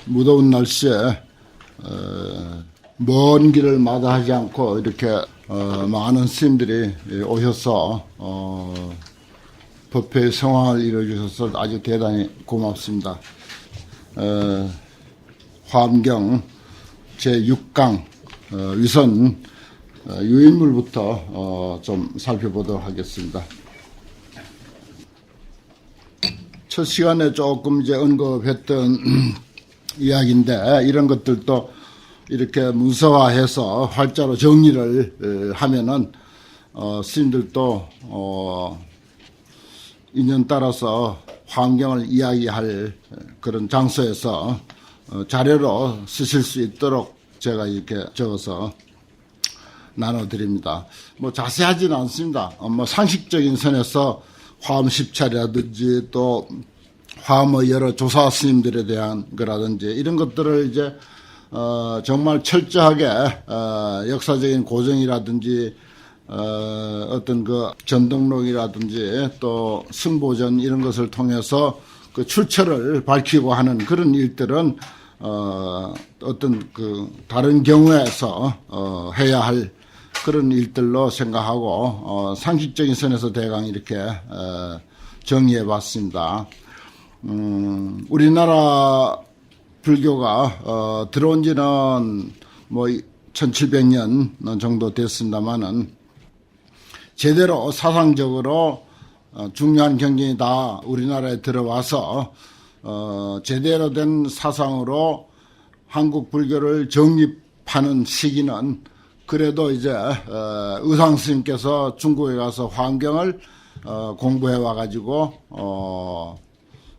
무더운 날씨에 먼 길을 마다하지 않고 이렇게 많은 스님들이 오셔서 법회의 성황을 이루어주셔서 아주 대단히 고맙습니다. 화엄경 제6강 위선 유인물부터 좀 살펴보도록 하겠습니다. 첫 시간에 조금 이제 언급했던 이야기인데 이런 것들도 이렇게 문서화해서 활자로 정리를 하면은 스님들도 인연 따라서 화엄경을 이야기할 그런 장소에서 자료로 쓰실 수 있도록 제가 이렇게 적어서 나눠드립니다. 뭐 자세하지는 않습니다. 뭐 상식적인 선에서 화엄 10차례라든지 또 화엄의 여러 조사 스님들에 대한 거라든지 이런 것들을 이제 정말 철저하게 역사적인 고정이라든지 어떤 그 전등록이라든지 또 승보전 이런 것을 통해서 그 출처를 밝히고 하는 그런 일들은 어떤 그 다른 경우에서 해야 할 그런 일들로 생각하고 상식적인 선에서 대강 이렇게 정리해 봤습니다. 우리나라 불교가 들어온 지는 뭐 1700년 정도 됐습니다만은 제대로 사상적으로 중요한 경전이 다 우리나라에 들어와서 제대로 된 사상으로 한국 불교를 정립하는 시기는 그래도 이제 의상 스님께서 중국에 가서 화엄경을 공부해 와가지고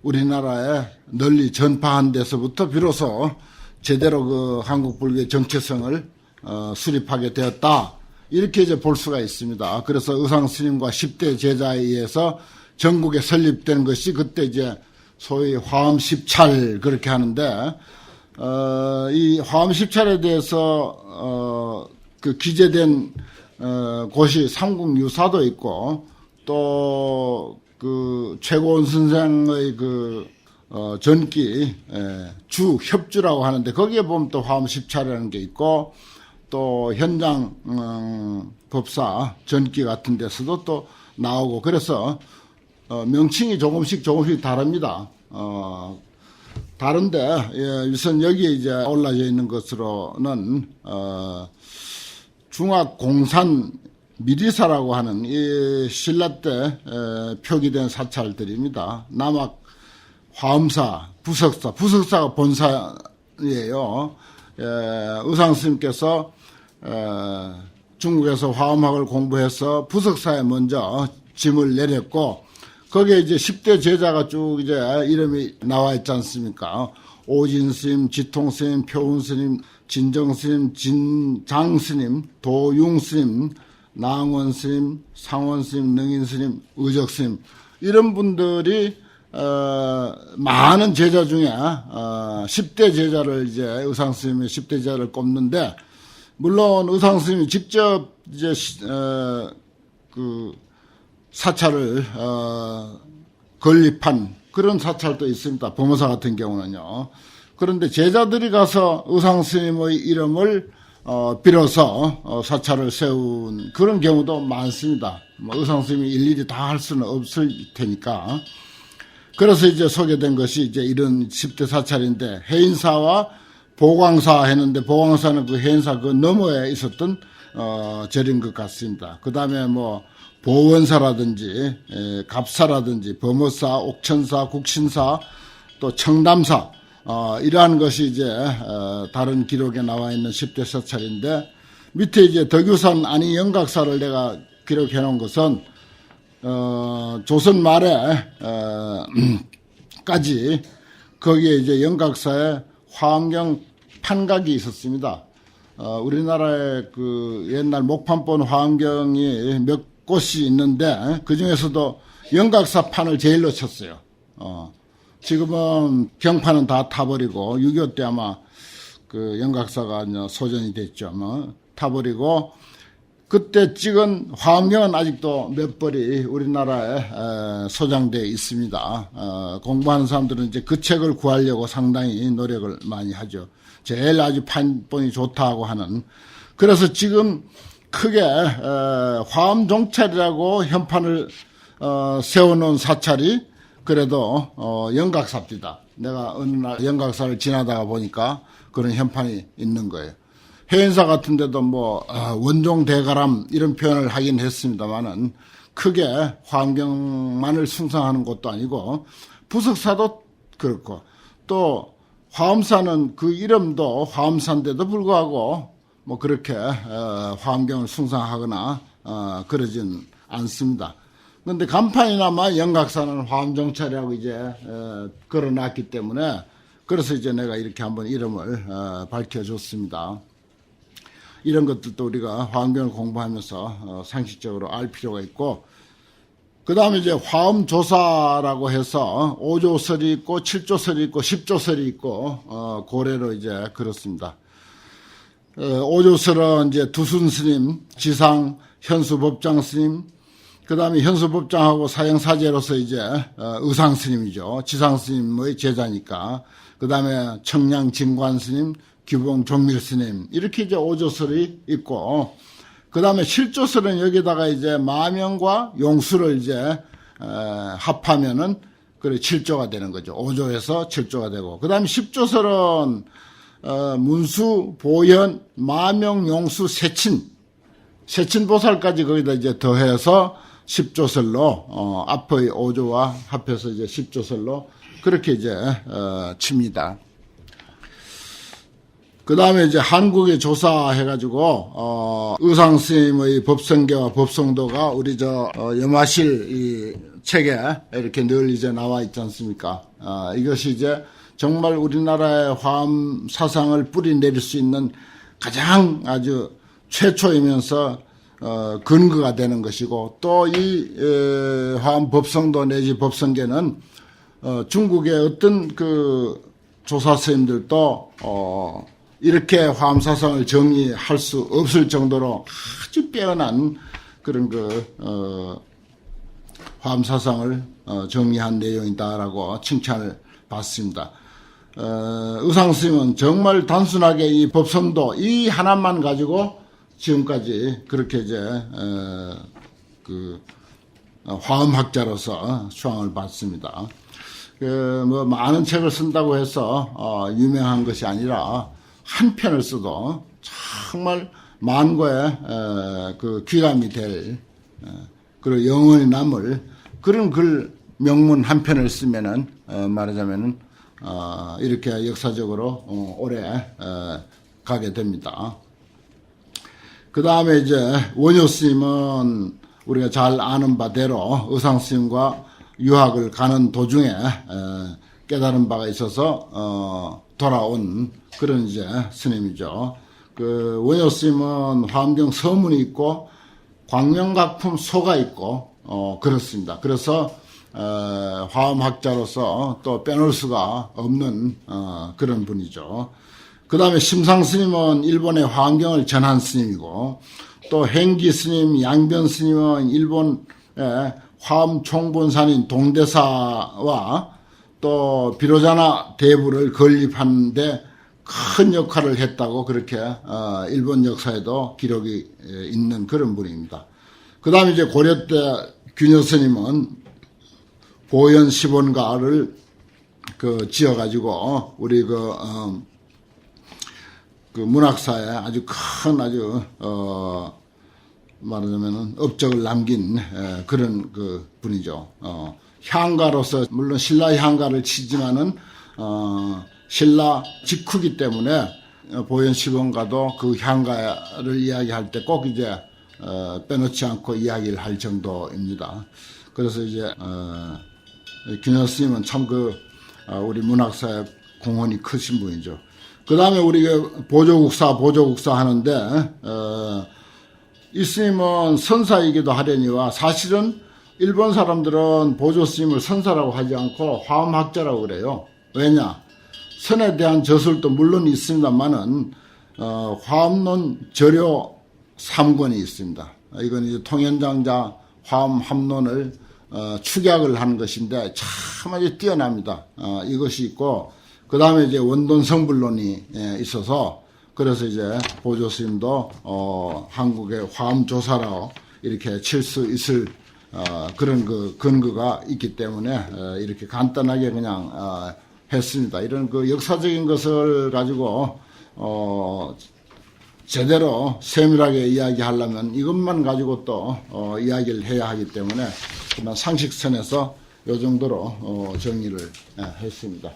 우리나라에 널리 전파한 데서부터 비로소 제대로 그 한국 불교의 정체성을 수립하게 되었다. 이렇게 이제 볼 수가 있습니다. 그래서 의상 스님과 10대 제자에 의해서 전국에 설립된 것이 그때 이제 소위 화엄 10찰 그렇게 하는데 이 화엄 10찰에 대해서 그 기재된 곳이 삼국유사도 있고 또 그 최고원 선생의 그 전기 주 협주라고 하는데 거기에 보면 또 화엄 10찰이라는 게 있고 또 현장 법사 전기 같은 데서도 또 나오고 그래서 명칭이 조금씩 다릅니다. 다른데 우선 여기에 이제 올라져 있는 것으로는 중학공산 미리사라고 하는 이 신라 때 표기된 사찰들입니다. 남학 화엄사, 부석사가 본사예요. 의상 스님께서 중국에서 화엄학을 공부해서 부석사에 먼저 짐을 내렸고 거기에 이제 10대 제자가 쭉 이제 이름이 나와 있지 않습니까? 오진 스님, 지통 스님, 표운 스님, 진정 스님, 진장 스님, 도융 스님, 낭원 스님, 상원 스님, 능인 스님, 의적 스님 이런 분들이 많은 제자 중에 10대 제자를 이제 의상 스님이 10대 제자를 꼽는데 물론 의상 스님이 직접 이제 그 사찰을 건립한 그런 사찰도 있습니다. 범어사 같은 경우는요. 그런데 제자들이 가서 의상 스님의 이름을 빌어서 사찰을 세운 그런 경우도 많습니다. 뭐 의상 스님이 일일이 다 할 수는 없을 테니까. 그래서 이제 소개된 것이 이제 이런 10대 사찰인데 해인사와 보광사 했는데 보광사는 그 해인사 그 너머에 있었던 절인 것 같습니다. 그 다음에 뭐 보원사라든지 갑사라든지 범어사, 옥천사, 국신사 또 청담사 이러한 것이 이제 다른 기록에 나와 있는 10대 사찰인데 밑에 이제 덕유산 아니 영각사를 내가 기록해 놓은 것은 조선 말에 까지 거기에 이제 영각사에 화엄경 판각이 있었습니다. 우리나라에 그 옛날 목판본 화엄경이 몇 곳이 있는데 그 중에서도 영각사 판을 제일로 쳤어요. 지금은 경판은 다 타버리고 6.25 때 아마 그 영각사가 소전이 됐죠. 타버리고 그때 찍은 화엄경은 아직도 몇 벌이 우리나라에 소장되어 있습니다. 공부하는 사람들은 이제 그 책을 구하려고 상당히 노력을 많이 하죠. 제일 아주 판본이 좋다고 하는. 그래서 지금 크게 화엄종찰이라고 현판을 세워놓은 사찰이 그래도 영각사입니다. 내가 어느 날 영각사를 지나다가 보니까 그런 현판이 있는 거예요. 해인사 같은 데도 원종대가람 이런 표현을 하긴 했습니다만은 크게 화엄경만을 숭상하는 것도 아니고 부석사도 그렇고 또 화엄사는 그 이름도 화엄사인데도 불구하고 그렇게 화엄경을 숭상하거나 그러진 않습니다. 그런데 간판이나마 영각사는 화엄종찰이라고 이제 걸어놨기 때문에 그래서 이제 내가 이렇게 한번 이름을 밝혀줬습니다. 이런 것들도 우리가 화엄경을 공부하면서 상식적으로 알 필요가 있고, 그 다음에 이제 화엄조사라고 해서 5조설이 있고 7조설이 있고 10조설이 있고 고래로 이제 그렇습니다. 5조설은 이제 두순 스님, 지상, 현수법장 스님, 그 다음에 현수법장하고 사형사제로서 이제 의상 스님이죠. 지상 스님의 제자니까. 그 다음에 청량 진관 스님, 규봉 종밀 스님, 이렇게 이제 5조설이 있고, 그 다음에 7조설은 여기다가 이제 마명과 용수를 이제 합하면은 그래 7조가 되는 거죠. 5조에서 7조가 되고, 그 다음에 10조설은 문수, 보현, 마명, 용수, 세친 보살까지 거기다 이제 더해서 10조설로 앞의 5조와 합해서 이제 10조설로 그렇게 이제 칩니다. 그 다음에 이제 한국에 조사해가지고, 의상 스님의 법성계와 법성도가 우리 염화실 이 책에 이렇게 늘 이제 나와 있지 않습니까? 이것이 이제 정말 우리나라의 화엄 사상을 뿌리 내릴 수 있는 가장 아주 최초이면서, 근거가 되는 것이고, 또 이, 화엄 법성도 내지 법성계는, 중국의 어떤 조사 스님들도, 이렇게 화엄 사상을 정의할 수 없을 정도로 아주 빼어난 그런 화엄 사상을 정의한 내용이다라고 칭찬을 받습니다. 의상 스님은 정말 단순하게 이 법성도 이 하나만 가지고 지금까지 그렇게 이제 화엄학자로서 수상을 받습니다. 많은 책을 쓴다고 해서 유명한 것이 아니라 한 편을 써도 정말 만고의 귀감이 될 그리고 영원히 남을 그런 글 명문 한 편을 쓰면은 말하자면은 이렇게 역사적으로 오래 가게 됩니다. 그 다음에 이제 원효 스님은 우리가 잘 아는 바대로 의상 스님과 유학을 가는 도중에 깨달은 바가 있어서 돌아온 그런 이제 스님이죠. 원효 스님은 화엄경 서문이 있고 광명각품 소가 있고 그렇습니다. 그래서 화엄학자로서 또 빼놓을 수가 없는 그런 분이죠. 그 다음에 심상 스님은 일본의 화엄경을 전한 스님이고, 또 행기 스님, 양변 스님은 일본의 화엄 총본산인 동대사와 또 비로자나 대부를 건립하는데 큰 역할을 했다고 그렇게 일본 역사에도 기록이 있는 그런 분입니다. 그 다음에 이제 고려 때 균여 스님은 보현 10원가를 지어가지고 우리 문학사에 아주 큰 말하자면은 업적을 남긴 그런 분이죠. 향가로서 물론 신라 향가를 치지만은 신라 직후기 때문에 보현 10원가도 그 향가를 이야기할 때 꼭 이제 빼놓지 않고 이야기를 할 정도입니다. 그래서 이제 균여 스님은 참 우리 문학사에 공헌이 크신 분이죠. 그 다음에 우리가 보조국사 하는데 이 스님은 선사이기도 하려니와 사실은 일본 사람들은 보조 스님을 선사라고 하지 않고 화엄학자라고 그래요. 왜냐? 선에 대한 저술도 물론 있습니다만은 화엄론, 절요, 3권이 있습니다. 이건 이제 통연장자 화엄 합론을 축약을 한 것인데 참 아주 뛰어납니다. 이것이 있고 그 다음에 이제 원돈 성불론이 있어서 그래서 이제 보조 스님도 한국의 화엄 조사로 이렇게 칠 수 있을 그런 그 근거가 있기 때문에 이렇게 간단하게 그냥 했습니다. 이런 그 역사적인 것을 가지고 제대로 세밀하게 이야기하려면 이것만 가지고 또 이야기를 해야 하기 때문에 그냥 상식선에서 이 정도로 정리를 했습니다.